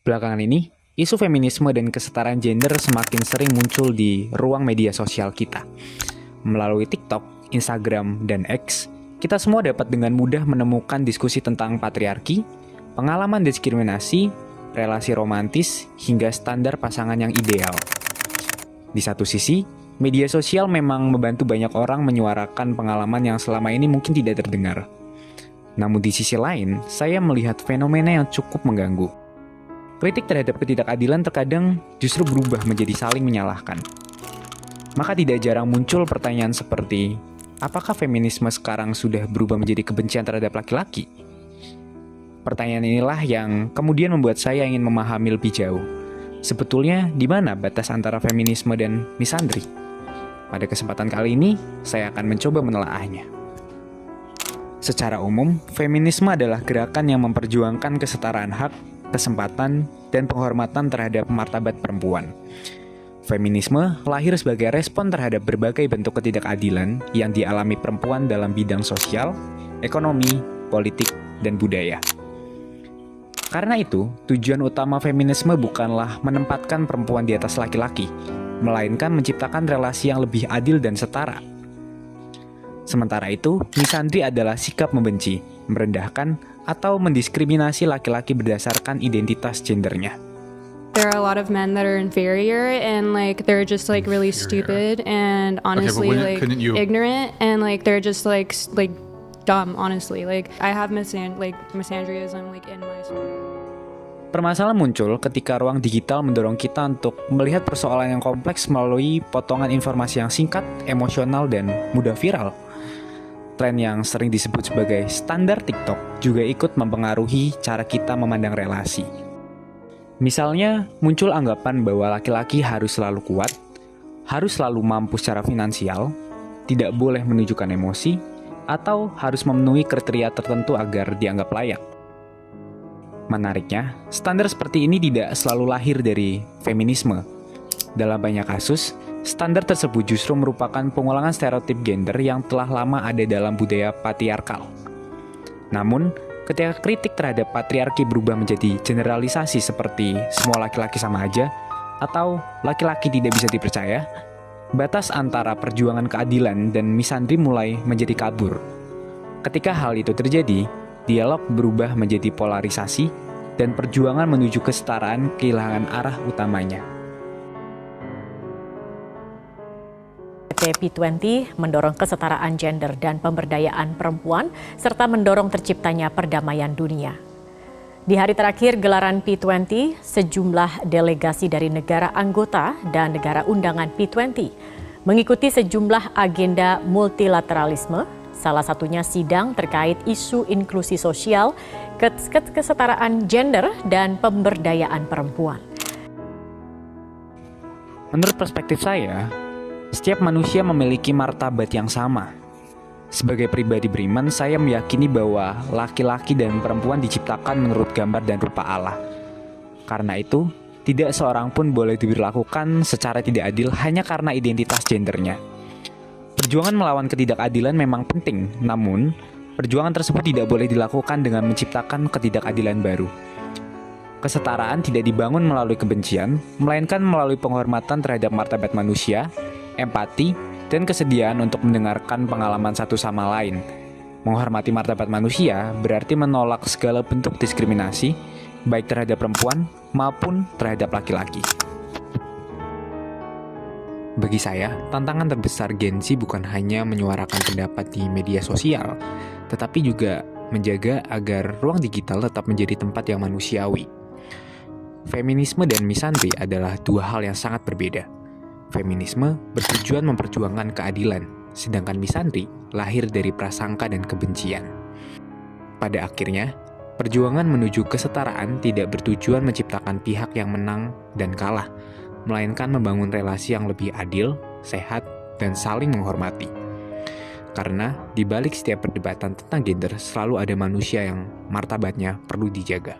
Belakangan ini, isu feminisme dan kesetaraan gender semakin sering muncul di ruang media sosial kita. Melalui TikTok, Instagram, dan X, kita semua dapat dengan mudah menemukan diskusi tentang patriarki, pengalaman diskriminasi, relasi romantis, hingga standar pasangan yang ideal. Di satu sisi, media sosial memang membantu banyak orang menyuarakan pengalaman yang selama ini mungkin tidak terdengar. Namun di sisi lain, saya melihat fenomena yang cukup mengganggu. Kritik terhadap ketidakadilan terkadang justru berubah menjadi saling menyalahkan. Maka tidak jarang muncul pertanyaan seperti, apakah feminisme sekarang sudah berubah menjadi kebencian terhadap laki-laki? Pertanyaan inilah yang kemudian membuat saya ingin memahami lebih jauh. Sebetulnya di mana batas antara feminisme dan misandri? Pada kesempatan kali ini, saya akan mencoba menelaahnya. Secara umum, feminisme adalah gerakan yang memperjuangkan kesetaraan hak, kesempatan, dan penghormatan terhadap martabat perempuan. Feminisme lahir sebagai respon terhadap berbagai bentuk ketidakadilan yang dialami perempuan dalam bidang sosial, ekonomi, politik, dan budaya. Karena itu, tujuan utama feminisme bukanlah menempatkan perempuan di atas laki-laki, melainkan menciptakan relasi yang lebih adil dan setara. Sementara itu, misandri adalah sikap membenci, merendahkan, atau mendiskriminasi laki-laki berdasarkan identitas gendernya. There are a lot of men that are inferior and they're just really stupid and honestly ignorant and they're just dumb, honestly. I have misandryism in my story. Permasalahan muncul ketika ruang digital mendorong kita untuk melihat persoalan yang kompleks melalui potongan informasi yang singkat, emosional, dan mudah viral. Tren yang sering disebut sebagai standar TikTok juga ikut mempengaruhi cara kita memandang relasi. Misalnya, muncul anggapan bahwa laki-laki harus selalu kuat, harus selalu mampu secara finansial, tidak boleh menunjukkan emosi, atau harus memenuhi kriteria tertentu agar dianggap layak. Menariknya, standar seperti ini tidak selalu lahir dari feminisme. Dalam banyak kasus, standar tersebut justru merupakan pengulangan stereotip gender yang telah lama ada dalam budaya patriarkal. Namun, ketika kritik terhadap patriarki berubah menjadi generalisasi seperti semua laki-laki sama aja, atau laki-laki tidak bisa dipercaya, batas antara perjuangan keadilan dan misandri mulai menjadi kabur. Ketika hal itu terjadi, dialog berubah menjadi polarisasi, dan perjuangan menuju kesetaraan kehilangan arah utamanya. P20 mendorong kesetaraan gender dan pemberdayaan perempuan, serta mendorong terciptanya perdamaian dunia. Di hari terakhir gelaran P20, sejumlah delegasi dari negara anggota dan negara undangan P20 mengikuti sejumlah agenda multilateralisme, salah satunya sidang terkait isu inklusi sosial, kesetaraan gender, dan pemberdayaan perempuan. Menurut perspektif saya, setiap manusia memiliki martabat yang sama. Sebagai pribadi beriman, saya meyakini bahwa laki-laki dan perempuan diciptakan menurut gambar dan rupa Allah. Karena itu, tidak seorang pun boleh diberlakukan secara tidak adil hanya karena identitas gendernya. Perjuangan melawan ketidakadilan memang penting, namun perjuangan tersebut tidak boleh dilakukan dengan menciptakan ketidakadilan baru. Kesetaraan tidak dibangun melalui kebencian, melainkan melalui penghormatan terhadap martabat manusia, empati, dan kesediaan untuk mendengarkan pengalaman satu sama lain. Menghormati martabat manusia berarti menolak segala bentuk diskriminasi, baik terhadap perempuan maupun terhadap laki-laki. Bagi saya, tantangan terbesar Gen Z bukan hanya menyuarakan pendapat di media sosial, tetapi juga menjaga agar ruang digital tetap menjadi tempat yang manusiawi. Feminisme dan misandri adalah dua hal yang sangat berbeda. Feminisme bertujuan memperjuangkan keadilan, sedangkan misandri lahir dari prasangka dan kebencian. Pada akhirnya, perjuangan menuju kesetaraan tidak bertujuan menciptakan pihak yang menang dan kalah, melainkan membangun relasi yang lebih adil, sehat, dan saling menghormati. Karena di balik setiap perdebatan tentang gender selalu ada manusia yang martabatnya perlu dijaga.